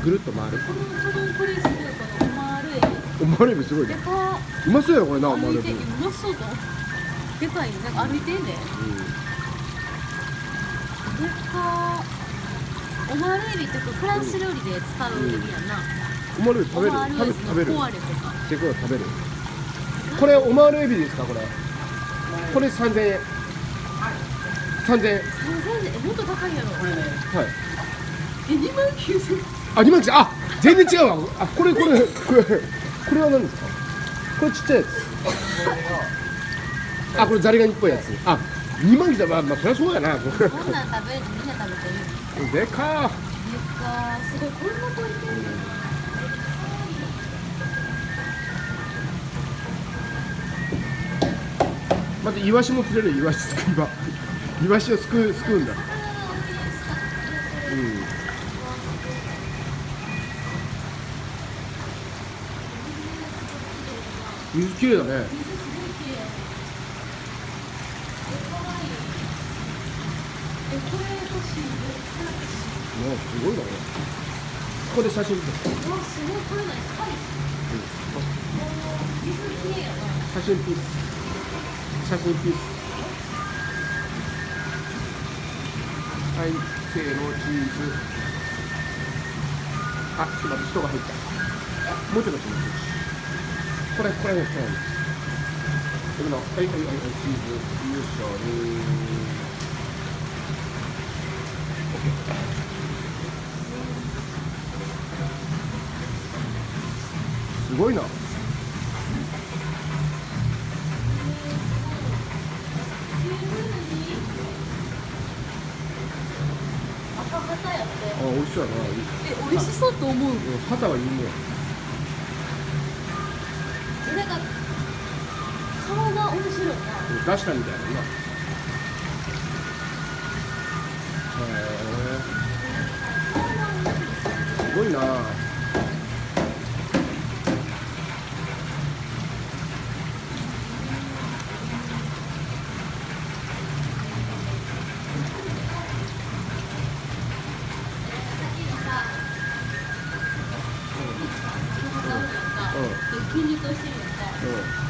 ぐるっと回る。このこれすごいこのオマールエビ。オマールエビすごいね。でかうまそうやこれな、オマールエビ。歩いてうまそうだ。でかいね。なんか歩いてんね。でかオマールエビってフランス料理で使うエビやんな。オマールエビ食べる？オマールエビ食べる？のポワレとか。でこれ食べる？これオマールエビですかこれ？これ3000円。3000円。3000円でもっと高いやろ。はい。2万9000円。あ、2万9000円。あ、全然違うわ。あ、これは何ですか？これちっちゃいやつ。あ、これザリガニっぽいやつ。あ、2万9000円。まあそりゃそうやな。こんなん食べるとみんな食べてる。でかすごい、こんな子いてる。まずイワシも釣れる。イワシすくい場。イワシをすくうんだ。水きれいだね。もうすごいだね。ここで写真撮って。すごい、これ何？水きれいやな。写真ピース。写真ピース。はい、せーの、チーズ。あ、ちょっと待って、人が入った。もうちょっと待って。これです。チーズ。よいしょ。すごいな。赤旗やって。あ、美味しそうやな。美味しそうと思う。旗はいいね。なんか顔が面白いな。出したみたいな。すごいな。筋肉してるやんか。